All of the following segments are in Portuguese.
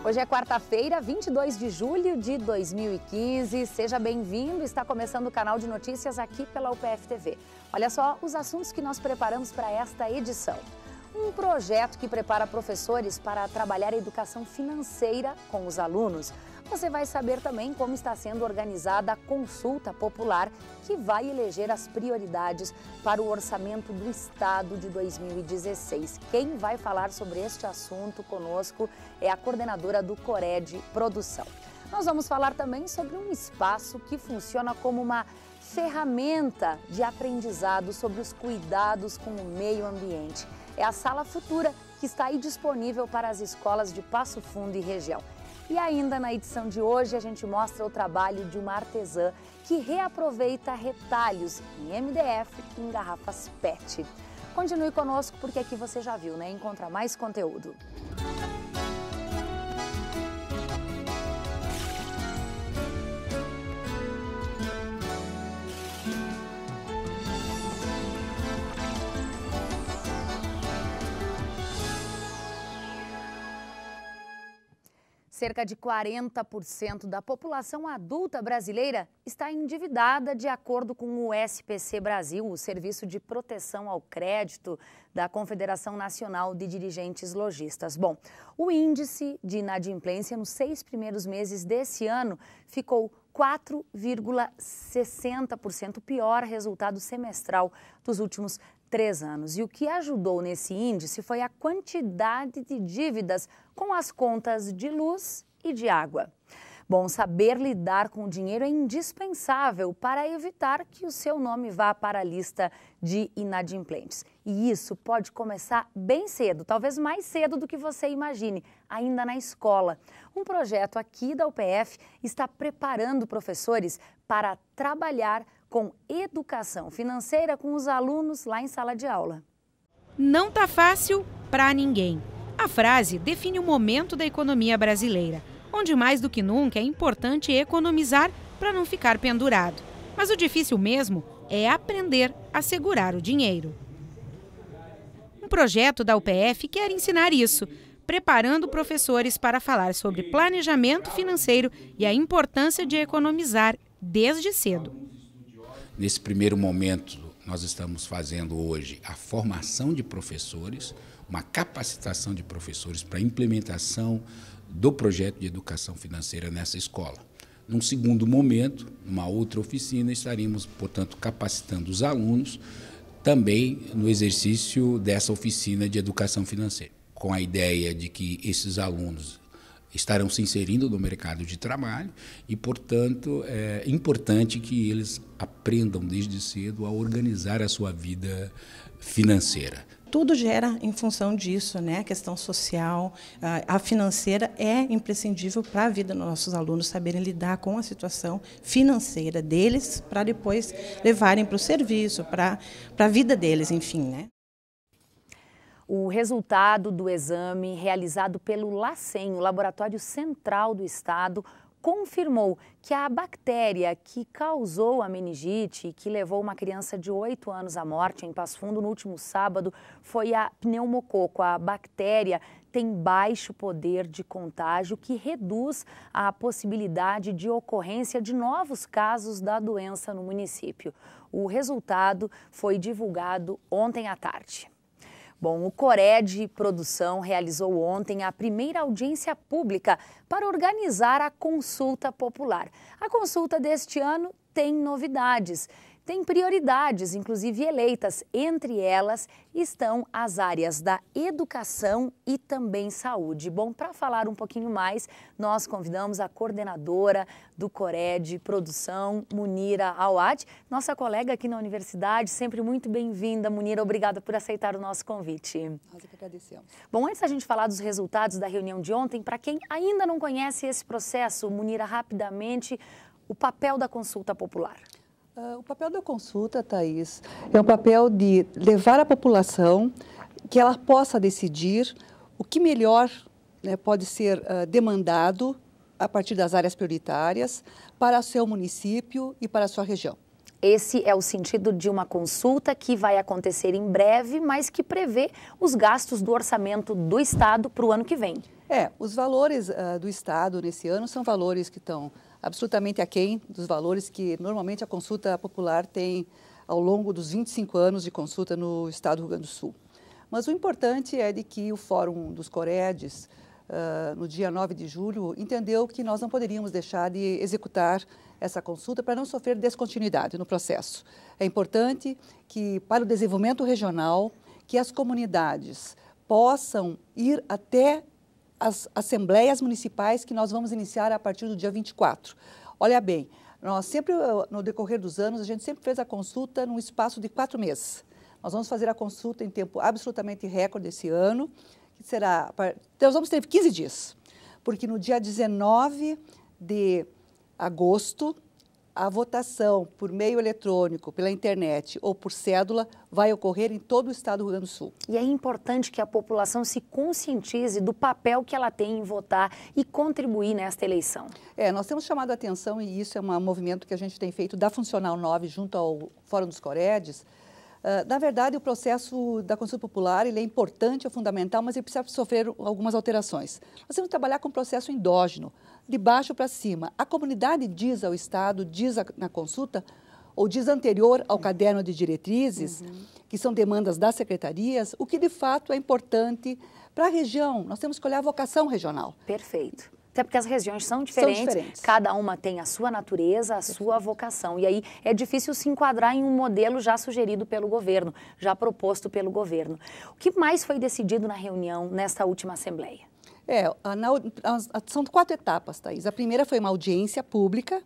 Hoje é quarta-feira, 22 de julho de 2015. Seja bem-vindo, está começando o canal de notícias aqui pela UPF TV. Olha só os assuntos que nós preparamos para esta edição. Um projeto que prepara professores para trabalhar a educação financeira com os alunos. Você vai saber também como está sendo organizada a consulta popular que vai eleger as prioridades para o orçamento do Estado de 2016. Quem vai falar sobre este assunto conosco é a coordenadora do Cored Produção. Nós vamos falar também sobre um espaço que funciona como uma ferramenta de aprendizado sobre os cuidados com o meio ambiente. É a Sala Futura, que está aí disponível para as escolas de Passo Fundo e região. E ainda na edição de hoje a gente mostra o trabalho de uma artesã que reaproveita retalhos em MDF e em garrafas PET. Continue conosco porque aqui você já viu, né? Encontra mais conteúdo. Cerca de 40% da população adulta brasileira está endividada, de acordo com o SPC Brasil, o Serviço de Proteção ao Crédito da Confederação Nacional de Dirigentes Lojistas. Bom, o índice de inadimplência nos 6 primeiros meses desse ano ficou 4,60%, pior resultado semestral dos últimos 3 anos. E o que ajudou nesse índice foi a quantidade de dívidas com as contas de luz e de água. Bom, saber lidar com o dinheiro é indispensável para evitar que o seu nome vá para a lista de inadimplentes. E isso pode começar bem cedo, talvez mais cedo do que você imagine, ainda na escola. Um projeto aqui da UPF está preparando professores para trabalhar com educação financeira com os alunos lá em sala de aula. Não tá fácil para ninguém. A frase define o momento da economia brasileira, onde mais do que nunca é importante economizar para não ficar pendurado. Mas o difícil mesmo é aprender a segurar o dinheiro. Um projeto da UPF quer ensinar isso, preparando professores para falar sobre planejamento financeiro e a importância de economizar desde cedo. Nesse primeiro momento, nós estamos fazendo hoje a formação de professores, uma capacitação de professores para a implementação do projeto de educação financeira nessa escola. Num segundo momento, numa outra oficina, estaremos, portanto, capacitando os alunos também no exercício dessa oficina de educação financeira, com a ideia de que esses alunos estarão se inserindo no mercado de trabalho e, portanto, é importante que eles aprendam desde cedo a organizar a sua vida financeira. Tudo gera em função disso, né? A questão social, a financeira é imprescindível para a vida dos nossos alunos saberem lidar com a situação financeira deles para depois levarem para o serviço, para a vida deles, enfim, né? O resultado do exame realizado pelo LACEN, o Laboratório Central do Estado, confirmou que a bactéria que causou a meningite e que levou uma criança de 8 anos à morte em Passo Fundo no último sábado foi a pneumococo. A bactéria tem baixo poder de contágio, que reduz a possibilidade de ocorrência de novos casos da doença no município. O resultado foi divulgado ontem à tarde. Bom, o Cored Produção realizou ontem a primeira audiência pública para organizar a consulta popular. A consulta deste ano tem novidades. Tem prioridades, inclusive eleitas. Entre elas estão as áreas da educação e também saúde. Bom, para falar um pouquinho mais, nós convidamos a coordenadora do Cored Produção, Munira Awad, nossa colega aqui na universidade. Sempre muito bem-vinda, Munira. Obrigada por aceitar o nosso convite. Nós que agradecemos. Bom, antes da gente falar dos resultados da reunião de ontem, para quem ainda não conhece esse processo, Munira, rapidamente, o papel da consulta popular. O papel da consulta, Thaís, é um papel de levar a população que ela possa decidir o que melhor, né, pode ser demandado a partir das áreas prioritárias para o seu município e para a sua região. Esse é o sentido de uma consulta que vai acontecer em breve, mas que prevê os gastos do orçamento do Estado para o ano que vem. Os valores do Estado nesse ano são valores que estão absolutamente aquém dos valores que normalmente a consulta popular tem ao longo dos 25 anos de consulta no Estado do Rio Grande do Sul. Mas o importante é de que o Fórum dos Coredes, no dia 9 de julho, entendeu que nós não poderíamos deixar de executar essa consulta para não sofrer descontinuidade no processo. É importante que, para o desenvolvimento regional, que as comunidades possam ir até as assembleias municipais que nós vamos iniciar a partir do dia 24. Olha bem, nós sempre, no decorrer dos anos, a gente sempre fez a consulta num espaço de 4 meses. Nós vamos fazer a consulta em tempo absolutamente recorde esse ano, que será, nós vamos ter 15 dias, porque no dia 19 de agosto, a votação por meio eletrônico, pela internet ou por cédula vai ocorrer em todo o estado do Rio Grande do Sul. E é importante que a população se conscientize do papel que ela tem em votar e contribuir nesta eleição. Nós temos chamado a atenção, e isso é um movimento que a gente tem feito da Funcional 9 junto ao Fórum dos Coredes. Na verdade, o processo da consulta popular ele é importante, é fundamental, mas ele precisa sofrer algumas alterações. Nós temos que trabalhar com um processo endógeno, de baixo para cima. A comunidade diz ao Estado, diz na consulta, ou diz anterior ao caderno de diretrizes, que são demandas das secretarias, o que de fato é importante para a região. Nós temos que olhar a vocação regional. Perfeito. Até porque as regiões são diferentes, cada uma tem a sua natureza, a sua vocação. E aí é difícil se enquadrar em um modelo já sugerido pelo governo, já proposto pelo governo. O que mais foi decidido na reunião, nesta última Assembleia? São 4 etapas, Thaís. A primeira foi uma audiência pública,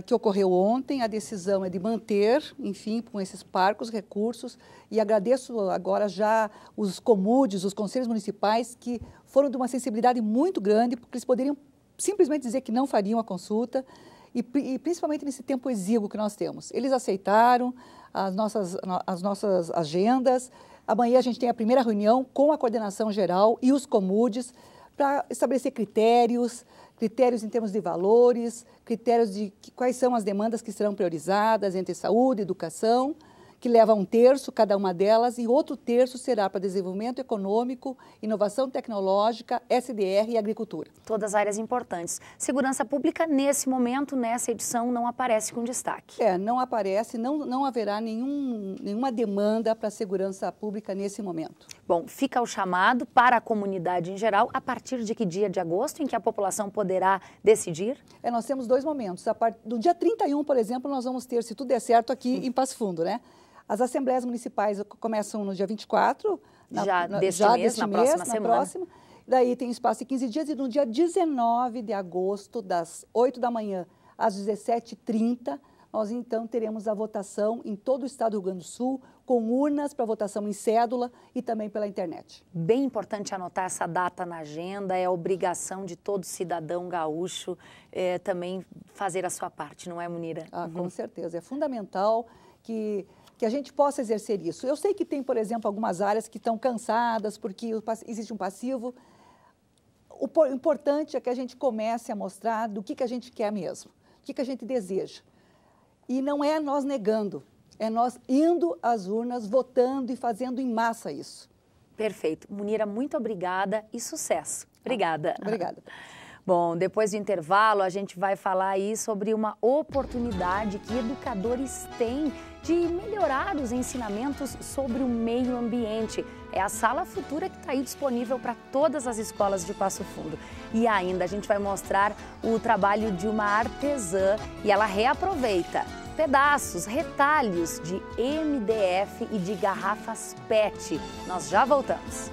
que ocorreu ontem. A decisão é de manter, enfim, com esses parcos recursos. E agradeço agora já os COMUDES, os conselhos municipais, que foram de uma sensibilidade muito grande, porque eles poderiam simplesmente dizer que não fariam a consulta, e principalmente nesse tempo exíguo que nós temos. Eles aceitaram as nossas agendas. Amanhã a gente tem a primeira reunião com a coordenação geral e os COMUDES para estabelecer critérios em termos de valores, critérios de quais são as demandas que serão priorizadas entre saúde e educação, que leva 1/3 cada uma delas, e outro terço será para desenvolvimento econômico, inovação tecnológica, SDR e agricultura. Todas áreas importantes. Segurança pública, nesse momento, nessa edição, não aparece com destaque. Não aparece, não haverá nenhuma demanda para a segurança pública nesse momento. Bom, fica o chamado para a comunidade em geral, a partir de que dia de agosto, em que a população poderá decidir? Nós temos 2 momentos. Do dia 31, por exemplo, nós vamos ter, se tudo der certo, aqui em Passo Fundo, né? As assembleias municipais começam no dia 24, na próxima semana. Daí tem espaço de 15 dias, e no dia 19 de agosto, das 8 da manhã às 17h30, nós então teremos a votação em todo o estado do Rio Grande do Sul, com urnas para votação em cédula e também pela internet. Bem importante anotar essa data na agenda, é obrigação de todo cidadão gaúcho também fazer a sua parte, não é, Munira? Com certeza, é fundamental que a gente possa exercer isso. Eu sei que tem, por exemplo, algumas áreas que estão cansadas porque existe um passivo. O importante é que a gente comece a mostrar do que a gente quer mesmo, o que a gente deseja. E não é nós negando, é nós indo às urnas, votando e fazendo em massa isso. Perfeito. Munira, muito obrigada e sucesso. Obrigada. Obrigada. Bom, depois do intervalo, a gente vai falar aí sobre uma oportunidade que educadores têm de melhorar os ensinamentos sobre o meio ambiente. É a Sala Futura que está aí disponível para todas as escolas de Passo Fundo. E ainda a gente vai mostrar o trabalho de uma artesã e ela reaproveita pedaços, retalhos de MDF e de garrafas PET. Nós já voltamos.